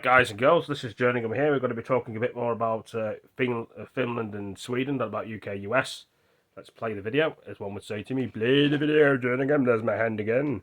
guys and girls, this is Jerningham here. We're going to be talking a bit more about Finland and Sweden, not about UK, US. Let's play the video, as one would say to me. Play the video, Jerningham. There's my hand again.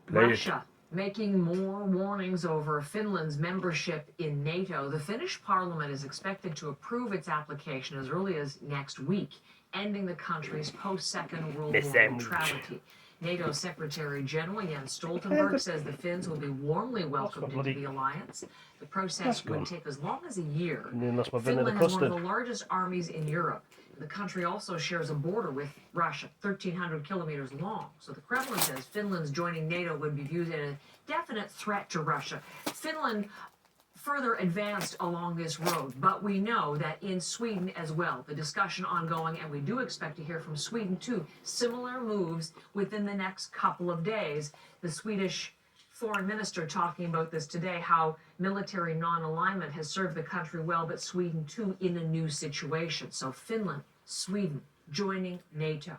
Play Russia making more warnings over Finland's membership in NATO. The Finnish parliament is expected to approve its application as early as next week, ending the country's post-Second World War neutrality. NATO Secretary General Jens Stoltenberg says the Finns will be warmly welcomed into the alliance. The process would take as long as a year. Finland has one of the largest armies in Europe. The country also shares a border with Russia, 1,300 kilometers long. So the Kremlin says Finland's joining NATO would be viewed as a definite threat to Russia. Finland further advanced along this road, but we know that in Sweden as well, the discussion ongoing, and we do expect to hear from Sweden too, similar moves within the next couple of days. The Swedish foreign minister talking about this today, how military non-alignment has served the country well, but Sweden too in a new situation. So Finland, Sweden joining NATO.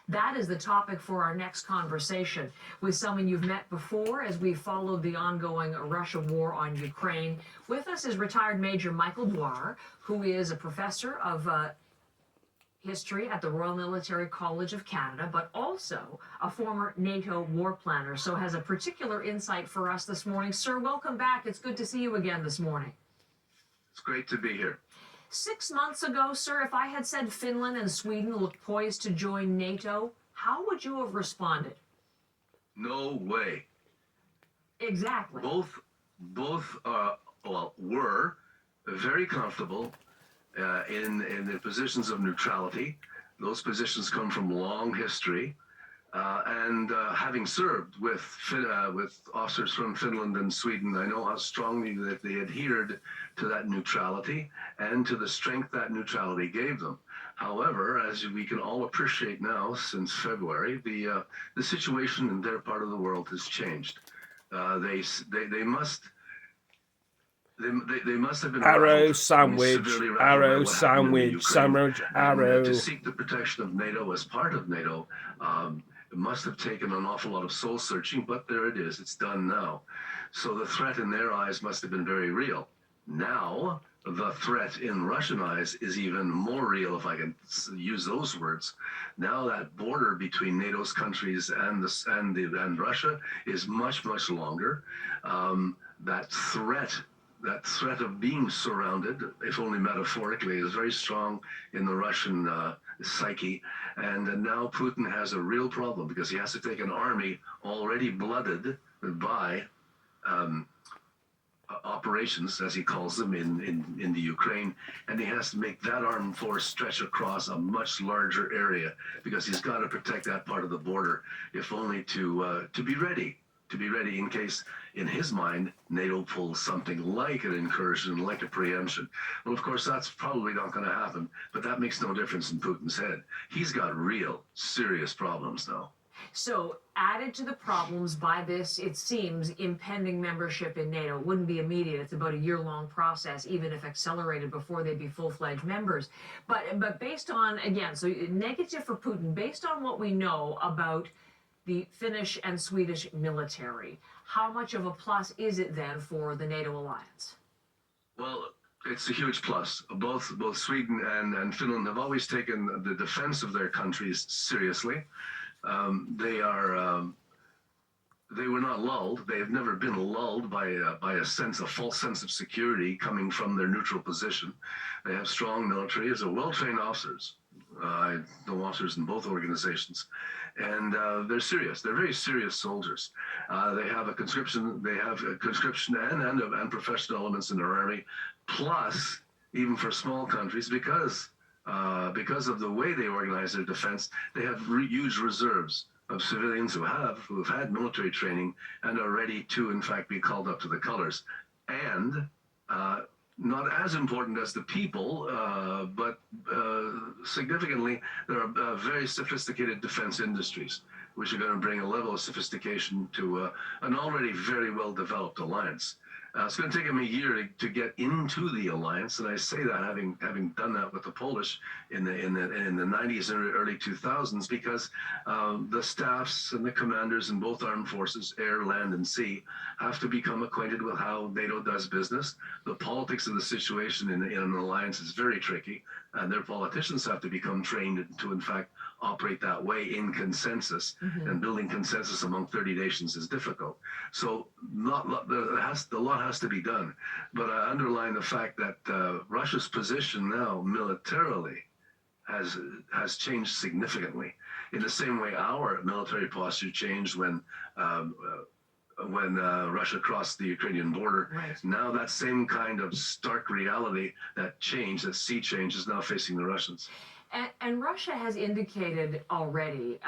That is the topic for our next conversation with someone you've met before as we followed the ongoing Russia war on Ukraine. With us is retired Major Michael Dwyer, who is a professor of history at the Royal Military College of Canada, but also a former NATO war planner, so has a particular insight for us this morning. Sir, welcome back. It's good to see you again this morning. It's great to be here. 6 months ago, sir, if I had said Finland and Sweden looked poised to join NATO, how would you have responded? No way. Exactly. Both were very comfortable in the positions of neutrality. Those positions come from long history, and having served with officers from Finland and Sweden, I know how strongly that they adhered to that neutrality and to the strength that neutrality gave them. However, as we can all appreciate now, since February, the situation in their part of the world has changed. They must have been arrow sandwich, arrow sandwich, sandwich, arrow. To seek the protection of NATO as part of NATO, it must have taken an awful lot of soul searching, but there it is. It's done now. So the threat in their eyes must have been very real. Now, the threat in Russian eyes is even more real, if I can use those words. Now that border between NATO's countries and Russia is much, much longer. That threat of being surrounded, if only metaphorically, is very strong in the Russian psyche. And now Putin has a real problem because he has to take an army already blooded by operations, as he calls them, in the Ukraine, and he has to make that armed force stretch across a much larger area because he's got to protect that part of the border, if only to be ready. To be ready in case, in his mind, NATO pulls something like an incursion, like a preemption. Well, of course, that's probably not going to happen, but that makes no difference in Putin's head. He's got real, serious problems now. So, added to the problems by this, it seems, impending membership in NATO wouldn't be immediate. It's about a year-long process, even if accelerated before they'd be full-fledged members. But based on, again, so negative for Putin, based on what we know about the Finnish and Swedish military, how much of a plus is it then for the NATO alliance? Well, it's a huge plus. Both Sweden and Finland have always taken the defense of their countries seriously. They were not lulled. They have never been lulled by a false sense of security coming from their neutral position. They have strong militaries, they're well-trained officers. I know officers in both organizations, and they're serious. They're very serious soldiers. They have conscription and professional elements in their army. Plus, even for small countries, because of the way they organize their defense, they have huge reserves of civilians who have had military training and are ready to, in fact, be called up to the colors. And not as important as the people, but significantly, there are very sophisticated defense industries, which are going to bring a level of sophistication to an already very well-developed alliance. It's going to take them a year to get into the alliance, and I say that having done that with the Polish in the 90s and early 2000s, because the staffs and the commanders in both armed forces, air, land, and sea, have to become acquainted with how NATO does business. The politics of the situation in an alliance is very tricky, and their politicians have to become trained to, in fact, operate that way in consensus. And building consensus among 30 nations is difficult. So a lot has to be done. But I underline the fact that Russia's position now militarily has changed significantly. In the same way our military posture changed when Russia crossed the Ukrainian border. Right. Now that same kind of stark reality, that sea change, is now facing the Russians. And Russia has indicated already,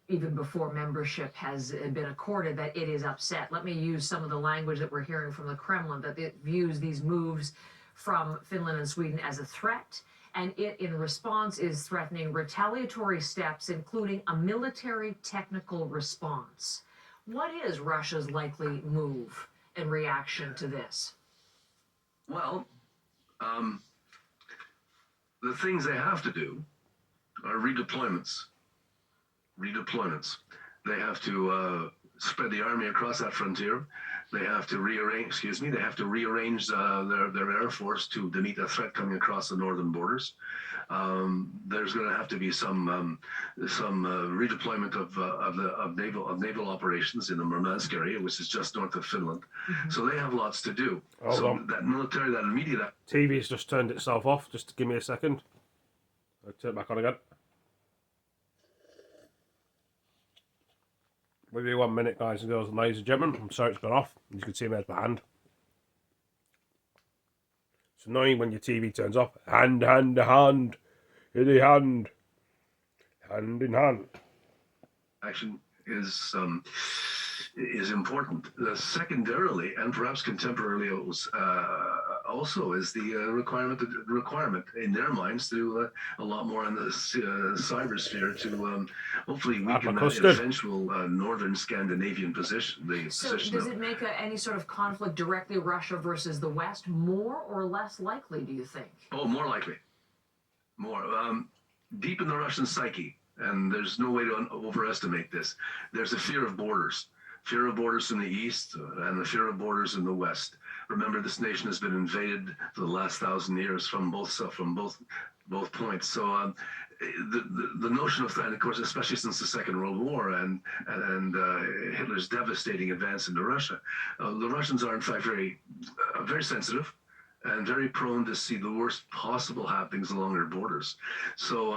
even before membership has been accorded, that it is upset. Let me use some of the language that we're hearing from the Kremlin, that it views these moves from Finland and Sweden as a threat, and it, in response, is threatening retaliatory steps, including a military technical response. What is Russia's likely move in reaction to this? Well, the things they have to do are redeployments. They have to spread the army across that frontier. They have to rearrange. They have to rearrange their air force to meet a threat coming across the northern borders. There's going to have to be some redeployment of naval operations in the Murmansk area, which is just north of Finland. So they have lots to do. That immediate. TV's just turned itself off. Just give me a second. I'll turn it back on again. Maybe 1 minute, guys and girls and ladies and gentlemen. I'm sorry it's gone off. As you can see, there's my hand. It's annoying when your TV turns off. Hand in hand. Hand in hand. Action is important. Secondarily, and perhaps contemporarily, also is the requirement in their minds to do a lot more in the cybersphere to hopefully weaken that eventual northern Scandinavian position. Does it make any sort of conflict directly Russia versus the West more or less likely, do you think? Oh, more likely. More. Deep in the Russian psyche, and there's no way to overestimate this, there's a fear of borders. Fear of borders in the east and the fear of borders in the west. Remember, this nation has been invaded for the last 1,000 years from both points. So the notion of that, of course, especially since the Second World War and Hitler's devastating advance into Russia, the Russians are in fact very sensitive and very prone to see the worst possible happenings along their borders. So.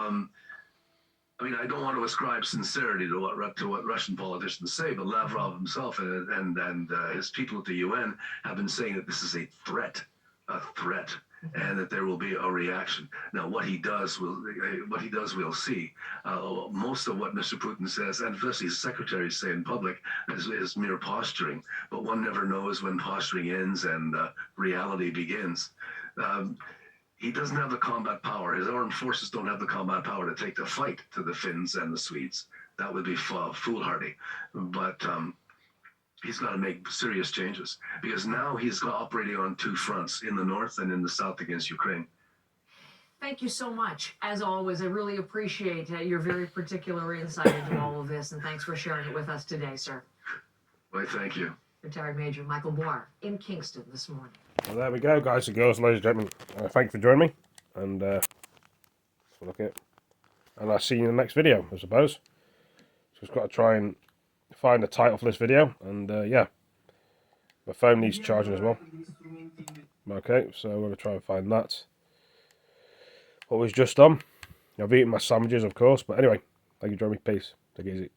I mean, I don't want to ascribe sincerity to what Russian politicians say, but Lavrov himself and his people at the UN have been saying that this is a threat, and that there will be a reaction. Now, what he does, we'll see. Most of what Mr. Putin says, and especially his secretaries say in public, is mere posturing. But one never knows when posturing ends and reality begins. He doesn't have the combat power. His armed forces don't have the combat power to take the fight to the Finns and the Swedes. That would be foolhardy. But he's got to make serious changes, because now he's operating on two fronts, in the north and in the south against Ukraine. Thank you so much. As always, I really appreciate your very particular insight into all of this, and thanks for sharing it with us today, sir. Why, thank you. Retired Major Michael Moore in Kingston this morning. Well, there we go, guys and girls, ladies and gentlemen. Thank you for joining me, and let's look at it. And I'll see you in the next video, I suppose. Just got to try and find a title for this video, and yeah, my phone needs charging as well. Okay, so we're going to try and find that. What was just on? I've eaten my sandwiches, of course, but anyway, thank you for joining me. Peace. Take it easy.